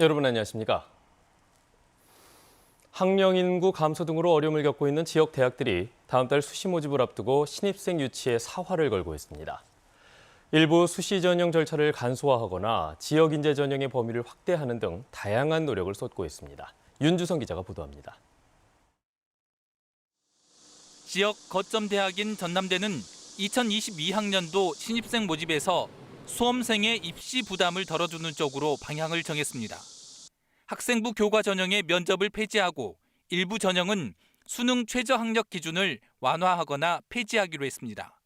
여러분 안녕하십니까? 학령 인구 감소 등으로 어려움을 겪고 있는 지역 대학들이 다음 달 수시 모집을 앞두고 신입생 유치에 사활을 걸고 있습니다. 일부 수시 전형 절차를 간소화하거나 지역 인재 전형의 범위를 확대하는 등 다양한 노력을 쏟고 있습니다. 윤주성 기자가 보도합니다. 지역 거점 대학인 전남대는 2022학년도 신입생 모집에서 수험생의 입시 부담을 덜어주는 쪽으로 방향을 정했습니다. 학생부 교과 전형의 면접을 폐지하고 일부 전형은 수능 최저 학력 기준을 완화하거나 폐지하기로 했습니다.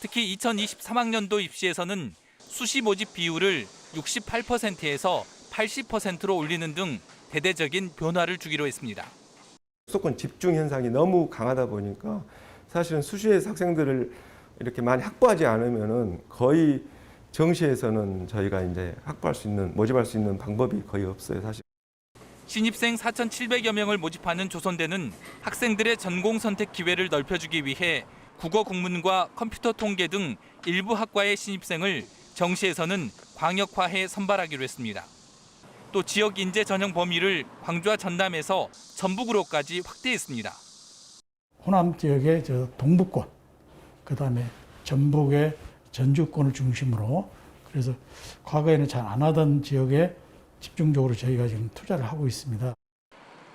특히 2023학년도 입시에서는 수시 모집 비율을 68%에서 80%로 올리는 등 대대적인 변화를 주기로 했습니다. 수도권 집중 현상이 너무 강하다 보니까 사실은 수시에서 학생들을 이렇게 많이 확보하지 않으면은 거의 정시에서는 저희가 이제 확보할 수 있는, 모집할 수 있는 방법이 거의 없어요, 사실. 신입생 4,700여 명을 모집하는 조선대는 학생들의 전공 선택 기회를 넓혀주기 위해 국어 국문과 컴퓨터 통계 등 일부 학과의 신입생을 정시에서는 광역화해 선발하기로 했습니다. 또 지역 인재 전형 범위를 광주와 전남에서 전북으로까지 확대했습니다. 호남 지역의 동부권, 그다음에 전북의 전주권을 중심으로 그래서 과거에는 잘 안 하던 지역에 집중적으로 저희가 지금 투자를 하고 있습니다.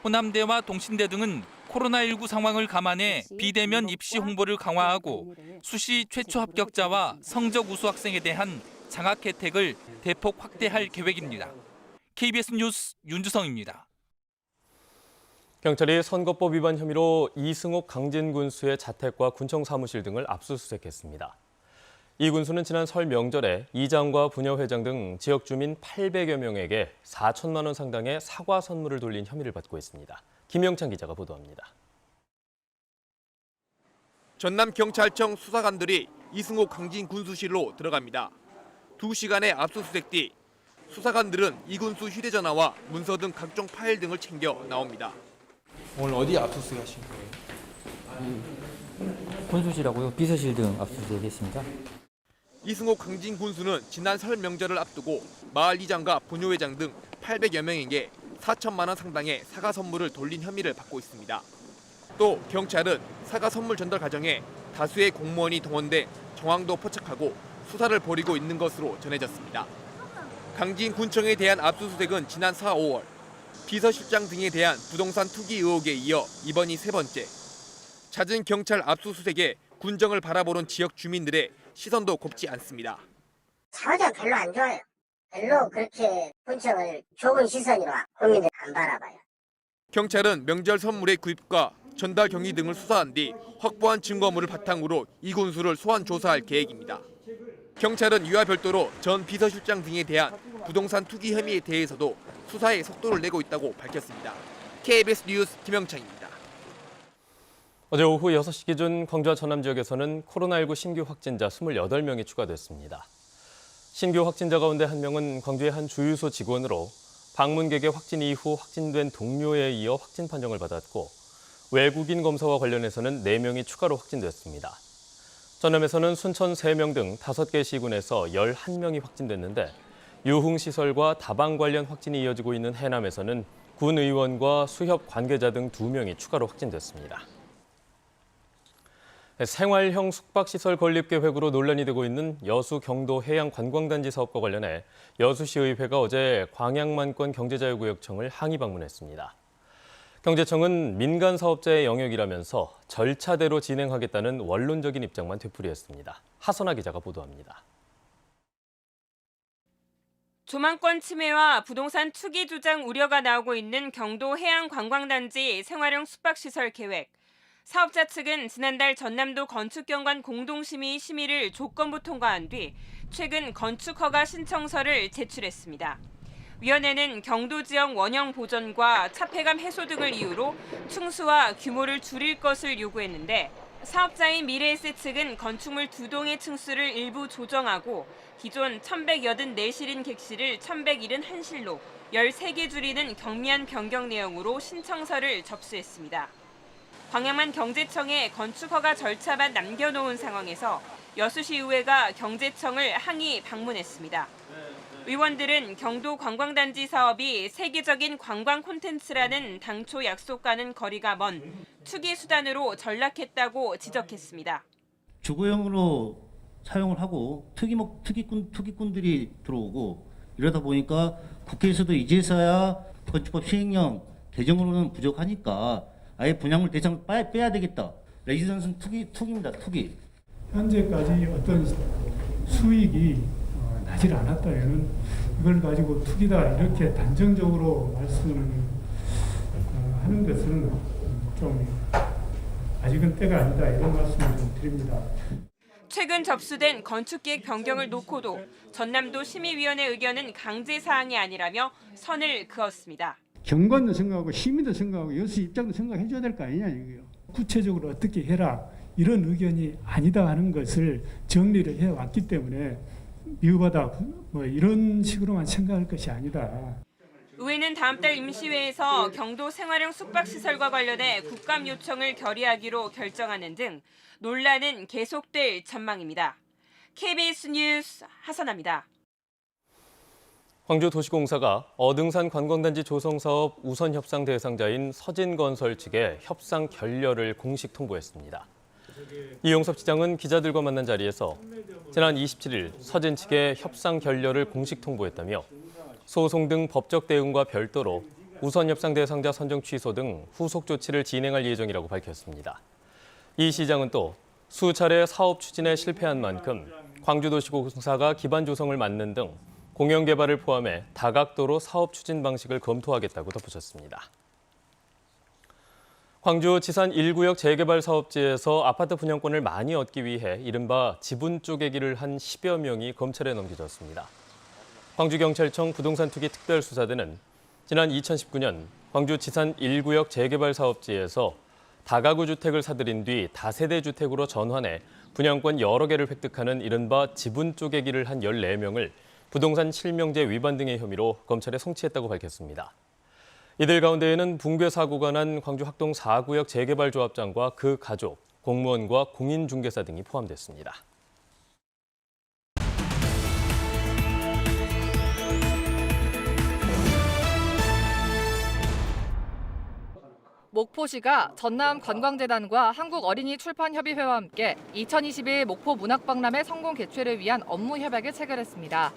호남대와 동신대 등은 코로나19 상황을 감안해 비대면 입시 홍보를 강화하고 수시 최초 합격자와 성적 우수 학생에 대한 장학 혜택을 대폭 확대할 계획입니다. KBS 뉴스 윤주성입니다. 경찰이 선거법 위반 혐의로 이승옥 강진 군수의 자택과 군청 사무실 등을 압수수색했습니다. 이 군수는 지난 설 명절에 이장과 부녀회장 등 지역 주민 800여 명에게 4천만 원 상당의 사과 선물을 돌린 혐의를 받고 있습니다. 김영찬 기자가 보도합니다. 전남경찰청 수사관들이 이승옥 강진 군수실로 들어갑니다. 2시간의 압수수색 뒤 수사관들은 이 군수 휴대전화와 문서 등 각종 파일 등을 챙겨 나옵니다. 오늘 어디 압수수색 하신 거예요? 군수실하고요. 비서실 등 압수수색했습니다. 이승옥 강진 군수는 지난 설 명절을 앞두고 마을 이장과 부녀회장 등 800여 명에게 4천만 원 상당의 사과 선물을 돌린 혐의를 받고 있습니다. 또 경찰은 사과 선물 전달 과정에 다수의 공무원이 동원돼 정황도 포착하고 수사를 벌이고 있는 것으로 전해졌습니다. 강진 군청에 대한 압수수색은 지난 4, 5월, 비서실장 등에 대한 부동산 투기 의혹에 이어 이번이 세 번째. 잦은 경찰 압수수색에 군정을 바라보는 지역 주민들의 시선도 곱지 않습니다. 사회가 별로 안 좋아요. 별로 그렇게 군청을 좋은 시선으로 국민들 안 바라봐요. 경찰은 명절 선물의 구입과 전달 경위 등을 수사한 뒤 확보한 증거물을 바탕으로 이 군수를 소환 조사할 계획입니다. 경찰은 이와 별도로 전 비서실장 등에 대한 부동산 투기 혐의에 대해서도 수사에 속도를 내고 있다고 밝혔습니다. KBS 뉴스 김영창입니다. 어제 오후 6시 기준 광주와 전남 지역에서는 코로나19 신규 확진자 28명이 추가됐습니다. 신규 확진자 가운데 한 명은 광주의 한 주유소 직원으로 방문객의 확진 이후 확진된 동료에 이어 확진 판정을 받았고 외국인 검사와 관련해서는 4명이 추가로 확진됐습니다. 전남에서는 순천 3명 등 5개 시군에서 11명이 확진됐는데 유흥시설과 다방 관련 확진이 이어지고 있는 해남에서는 군 의원과 수협 관계자 등 2명이 추가로 확진됐습니다. 생활형 숙박시설 건립 계획으로 논란이 되고 있는 여수 경도 해양관광단지 사업과 관련해 여수시의회가 어제 광양만권 경제자유구역청을 항의 방문했습니다. 경제청은 민간 사업자의 영역이라면서 절차대로 진행하겠다는 원론적인 입장만 되풀이했습니다. 하선아 기자가 보도합니다. 조망권 침해와 부동산 투기 주장 우려가 나오고 있는 경도 해양관광단지 생활형 숙박시설 계획. 사업자 측은 지난달 전남도 건축경관 공동심의 심의를 조건부 통과한 뒤 최근 건축허가 신청서를 제출했습니다. 위원회는 경도 지역 원형 보전과 차폐감 해소 등을 이유로 층수와 규모를 줄일 것을 요구했는데 사업자인 미래에셋 측은 건축물 2동의 층수를 일부 조정하고 기존 1,184실인 객실을 1,171실로 13개 줄이는 경미한 변경 내용으로 신청서를 접수했습니다. 광양만 경제청에 건축허가 절차만 남겨놓은 상황에서 여수시의회가 경제청을 항의 방문했습니다. 의원들은 경도 관광단지 사업이 세계적인 관광 콘텐츠라는 당초 약속과는 거리가 먼 투기 수단으로 전락했다고 지적했습니다. 주거용으로 사용을 하고 투기꾼들이 들어오고 이러다 보니까 국회에서도 이제서야 건축법 시행령 개정으로는 부족하니까 아예 분양물 대상을 빼야 되겠다. 레지던스는 투기입니다. 투기. 현재까지 어떤 수익이 나질 않았다면 이걸 가지고 투기다 이렇게 단정적으로 말씀하는 것은 좀 아직은 때가 아니다 이런 말씀을 좀 드립니다. 최근 접수된 건축계획 변경을 놓고도 전남도 심의위원회 의견은 강제 사항이 아니라며 선을 그었습니다. 경관도 생각하고 시민도 생각하고 여수 입장도 생각해 줘야 될 거 아니냐 이거요. 구체적으로 어떻게 해라 이런 의견이 아니다 하는 것을 정리를 해왔기 때문에 미흡하다 뭐 이런 식으로만 생각할 것이 아니다. 의회는 다음 달 임시회에서 경도 생활형 숙박시설과 관련해 국감 요청을 결의하기로 결정하는 등 논란은 계속될 전망입니다. KBS 뉴스 하선아입니다. 광주도시공사가 어등산 관광단지 조성사업 우선 협상 대상자인 서진건설 측에 협상 결렬을 공식 통보했습니다. 이용섭 시장은 기자들과 만난 자리에서 지난 27일 서진 측에 협상 결렬을 공식 통보했다며 소송 등 법적 대응과 별도로 우선 협상 대상자 선정 취소 등 후속 조치를 진행할 예정이라고 밝혔습니다. 이 시장은 또 수차례 사업 추진에 실패한 만큼 광주도시공사가 기반 조성을 맡는 등 공영 개발을 포함해 다각도로 사업 추진 방식을 검토하겠다고 덧붙였습니다. 광주 지산 1구역 재개발 사업지에서 아파트 분양권을 많이 얻기 위해 이른바 지분 쪼개기를 한 10여 명이 검찰에 넘겨졌습니다. 광주경찰청 부동산 투기 특별수사대는 지난 2019년 광주 지산 1구역 재개발 사업지에서 다가구 주택을 사들인 뒤 다세대 주택으로 전환해 분양권 여러 개를 획득하는 이른바 지분 쪼개기를 한 14명을 부동산 실명제 위반 등의 혐의로 검찰에 송치했다고 밝혔습니다. 이들 가운데에는 붕괴 사고가 난 광주 학동 4구역 재개발 조합장과 그 가족, 공무원과 공인중개사 등이 포함됐습니다. 목포시가 전남관광재단과 한국어린이출판협의회와 함께 2021 목포 문학박람회 성공 개최를 위한 업무 협약을 체결했습니다.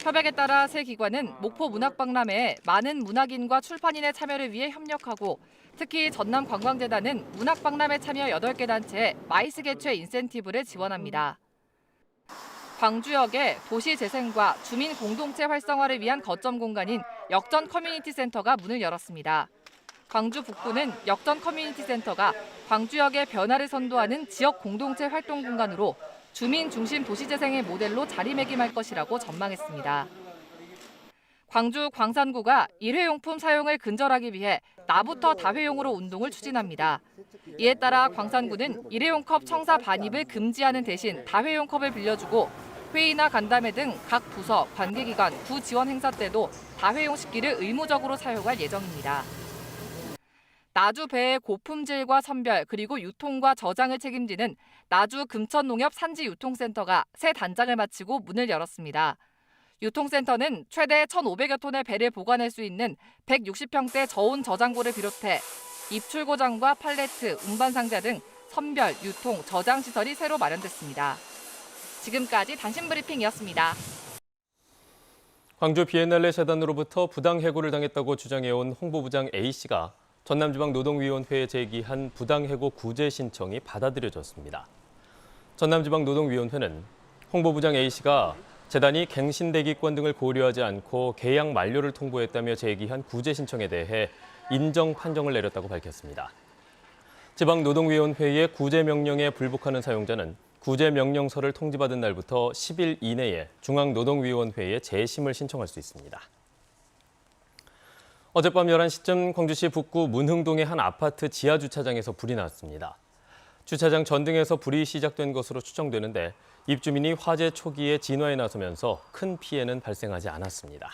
협약에 따라 세 기관은 목포 문학박람회에 많은 문학인과 출판인의 참여를 위해 협력하고 특히 전남관광재단은 문학박람회 참여 8개 단체에 마이스 개최 인센티브를 지원합니다. 광주역의 도시재생과 주민 공동체 활성화를 위한 거점 공간인 역전 커뮤니티 센터가 문을 열었습니다. 광주 북부는 역전 커뮤니티 센터가 광주역의 변화를 선도하는 지역 공동체 활동 공간으로 주민 중심 도시재생의 모델로 자리매김할 것이라고 전망했습니다. 광주 광산구가 일회용품 사용을 근절하기 위해 나부터 다회용으로 운동을 추진합니다. 이에 따라 광산구는 일회용 컵 청사 반입을 금지하는 대신 다회용 컵을 빌려주고 회의나 간담회 등 각 부서, 관계기관, 구 지원 행사 때도 다회용 식기를 의무적으로 사용할 예정입니다. 나주 배의 고품질과 선별 그리고 유통과 저장을 책임지는 나주 금천농협 산지유통센터가 새 단장을 마치고 문을 열었습니다. 유통센터는 최대 1,500여 톤의 배를 보관할 수 있는 160평대 저온 저장고를 비롯해 입출고장과 팔레트, 운반상자 등 선별, 유통, 저장 시설이 새로 마련됐습니다. 지금까지 단신브리핑이었습니다. 광주 비엔날레 재단으로부터 부당 해고를 당했다고 주장해온 홍보부장 A씨가 전남지방노동위원회에 제기한 부당해고 구제 신청이 받아들여졌습니다. 전남지방노동위원회는 홍보부장 A씨가 재단이 갱신대기권 등을 고려하지 않고 계약 만료를 통보했다며 제기한 구제 신청에 대해 인정 판정을 내렸다고 밝혔습니다. 지방노동위원회의 구제 명령에 불복하는 사용자는 구제 명령서를 통지받은 날부터 10일 이내에 중앙노동위원회에 재심을 신청할 수 있습니다. 어젯밤 11시쯤 광주시 북구 문흥동의 한 아파트 지하 주차장에서 불이 났습니다. 주차장 전등에서 불이 시작된 것으로 추정되는데 입주민이 화재 초기에 진화에 나서면서 큰 피해는 발생하지 않았습니다.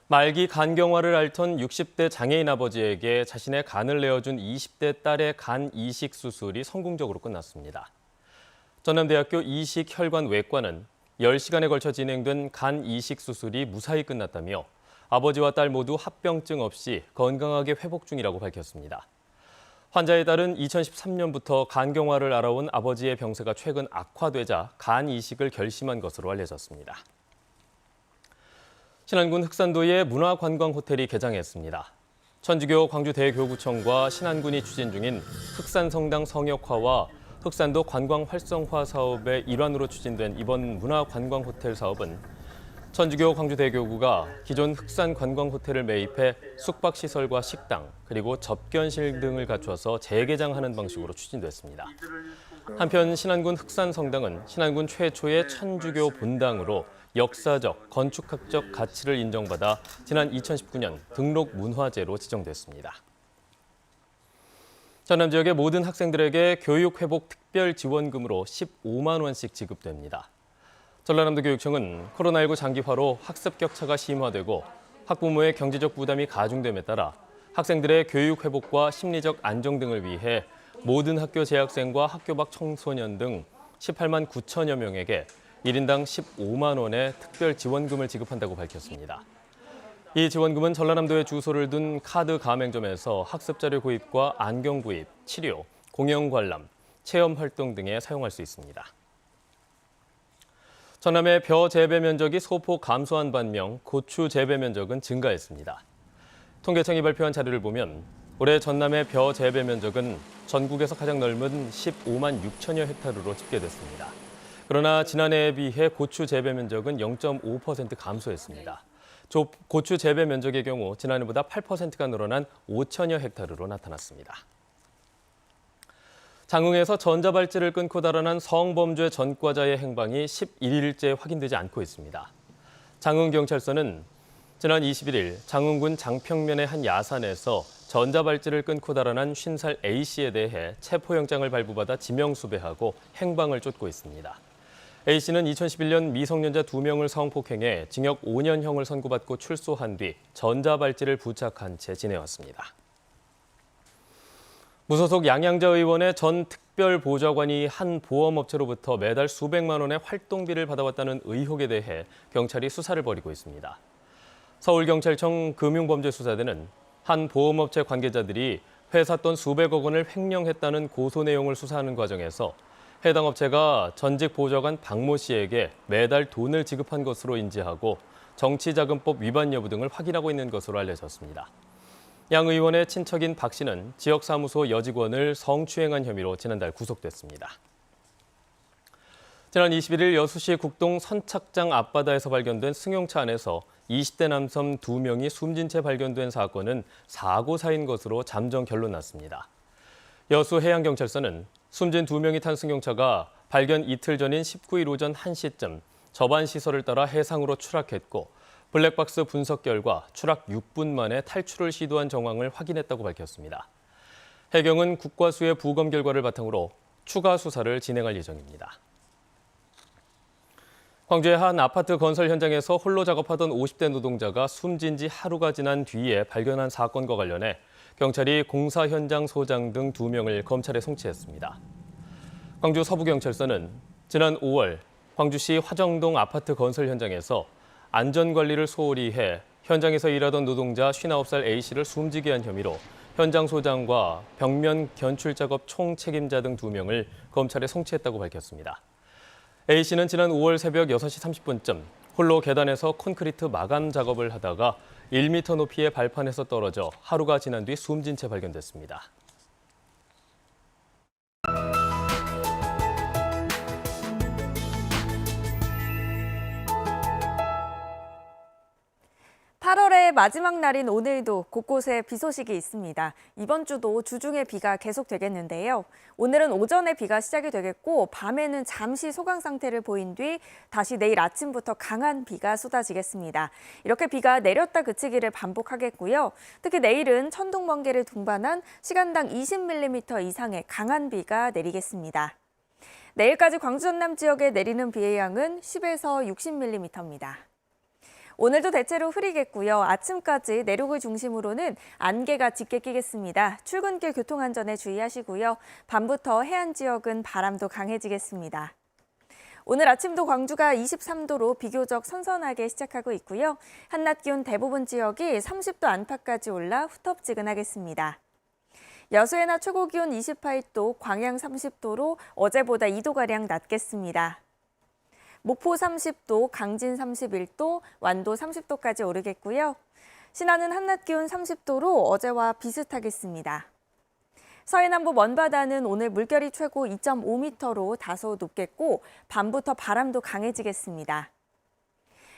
말기 간경화를 앓던 60대 장애인 아버지에게 자신의 간을 내어준 20대 딸의 간 이식 수술이 성공적으로 끝났습니다. 전남대학교 이식혈관외과는 10시간에 걸쳐 진행된 간 이식 수술이 무사히 끝났다며 아버지와 딸 모두 합병증 없이 건강하게 회복 중이라고 밝혔습니다. 환자의 딸은 2013년부터 간경화를 알아온 아버지의 병세가 최근 악화되자 간 이식을 결심한 것으로 알려졌습니다. 신안군 흑산도에 문화관광호텔이 개장했습니다. 천주교 광주대교구청과 신안군이 추진 중인 흑산성당 성역화와 흑산도 관광 활성화 사업의 일환으로 추진된 이번 문화관광호텔 사업은 천주교 광주대교구가 기존 흑산관광호텔을 매입해 숙박시설과 식당, 그리고 접견실 등을 갖춰서 재개장하는 방식으로 추진됐습니다. 한편 신안군 흑산성당은 신안군 최초의 천주교 본당으로 역사적, 건축학적 가치를 인정받아 지난 2019년 등록 문화재로 지정됐습니다. 전남 지역의 모든 학생들에게 교육회복 특별지원금으로 15만 원씩 지급됩니다. 전라남도 교육청은 코로나19 장기화로 학습 격차가 심화되고 학부모의 경제적 부담이 가중됨에 따라 학생들의 교육 회복과 심리적 안정 등을 위해 모든 학교 재학생과 학교 밖 청소년 등 18만 9천여 명에게 1인당 15만 원의 특별 지원금을 지급한다고 밝혔습니다. 이 지원금은 전라남도에 주소를 둔 카드 가맹점에서 학습자료 구입과 안경 구입, 치료, 공연 관람, 체험 활동 등에 사용할 수 있습니다. 전남의 벼 재배 면적이 소폭 감소한 반면 고추 재배 면적은 증가했습니다. 통계청이 발표한 자료를 보면 올해 전남의 벼 재배 면적은 전국에서 가장 넓은 15만 6천여 헥타르로 집계됐습니다. 그러나 지난해에 비해 고추 재배 면적은 0.5% 감소했습니다. 고추 재배 면적의 경우 지난해보다 8%가 늘어난 5천여 헥타르로 나타났습니다. 장흥에서 전자발찌를 끊고 달아난 성범죄 전과자의 행방이 11일째 확인되지 않고 있습니다. 장흥경찰서는 지난 21일 장흥군 장평면의 한 야산에서 전자발찌를 끊고 달아난 50살 A씨에 대해 체포영장을 발부받아 지명수배하고 행방을 쫓고 있습니다. A씨는 2011년 미성년자 2명을 성폭행해 징역 5년형을 선고받고 출소한 뒤 전자발찌를 부착한 채 지내왔습니다. 무소속 양양자 의원의 전 특별보좌관이 한 보험업체로부터 매달 수백만 원의 활동비를 받아왔다는 의혹에 대해 경찰이 수사를 벌이고 있습니다. 서울경찰청 금융범죄수사대는 한 보험업체 관계자들이 회사 돈 수백억 원을 횡령했다는 고소 내용을 수사하는 과정에서 해당 업체가 전직 보좌관 박모 씨에게 매달 돈을 지급한 것으로 인지하고 정치자금법 위반 여부 등을 확인하고 있는 것으로 알려졌습니다. 양 의원의 친척인 박 씨는 지역사무소 여직원을 성추행한 혐의로 지난달 구속됐습니다. 지난 21일 여수시 국동 선착장 앞바다에서 발견된 승용차 안에서 20대 남성 2명이 숨진 채 발견된 사건은 사고 사인 것으로 잠정 결론 났습니다. 여수해양경찰서는 숨진 2명이 탄 승용차가 발견 이틀 전인 19일 오전 1시쯤 접안시설을 따라 해상으로 추락했고 블랙박스 분석 결과 추락 6분 만에 탈출을 시도한 정황을 확인했다고 밝혔습니다. 해경은 국과수의 부검 결과를 바탕으로 추가 수사를 진행할 예정입니다. 광주의 한 아파트 건설 현장에서 홀로 작업하던 50대 노동자가 숨진 지 하루가 지난 뒤에 발견한 사건과 관련해 경찰이 공사 현장 소장 등 2명을 검찰에 송치했습니다. 광주 서부경찰서는 지난 5월 광주시 화정동 아파트 건설 현장에서 안전관리를 소홀히 해 현장에서 일하던 노동자 59살 A씨를 숨지게 한 혐의로 현장 소장과 벽면 견출 작업 총책임자 등 2명을 검찰에 송치했다고 밝혔습니다. A씨는 지난 5월 새벽 6시 30분쯤 홀로 계단에서 콘크리트 마감 작업을 하다가 1m 높이의 발판에서 떨어져 하루가 지난 뒤 숨진 채 발견됐습니다. 마지막 날인 오늘도 곳곳에 비 소식이 있습니다. 이번 주도 주중에 비가 계속되겠는데요. 오늘은 오전에 비가 시작이 되겠고 밤에는 잠시 소강 상태를 보인 뒤 다시 내일 아침부터 강한 비가 쏟아지겠습니다. 이렇게 비가 내렸다 그치기를 반복하겠고요. 특히 내일은 천둥, 번개를 동반한 시간당 20mm 이상의 강한 비가 내리겠습니다. 내일까지 광주 전남 지역에 내리는 비의 양은 10에서 60mm입니다. 오늘도 대체로 흐리겠고요. 아침까지 내륙을 중심으로는 안개가 짙게 끼겠습니다. 출근길 교통안전에 주의하시고요. 밤부터 해안 지역은 바람도 강해지겠습니다. 오늘 아침도 광주가 23도로 비교적 선선하게 시작하고 있고요. 한낮 기온 대부분 지역이 30도 안팎까지 올라 후텁지근하겠습니다. 여수의 낮 최고 기온 28도, 광양 30도로 어제보다 2도가량 낮겠습니다. 목포 30도, 강진 31도, 완도 30도까지 오르겠고요. 신안은 한낮 기온 30도로 어제와 비슷하겠습니다. 서해남부 먼바다는 오늘 물결이 최고 2.5m로 다소 높겠고 밤부터 바람도 강해지겠습니다.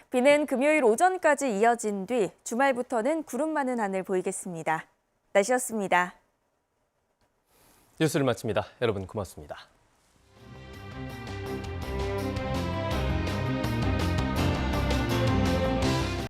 비는 금요일 오전까지 이어진 뒤 주말부터는 구름 많은 하늘 보이겠습니다. 날씨였습니다. 뉴스를 마칩니다. 여러분 고맙습니다.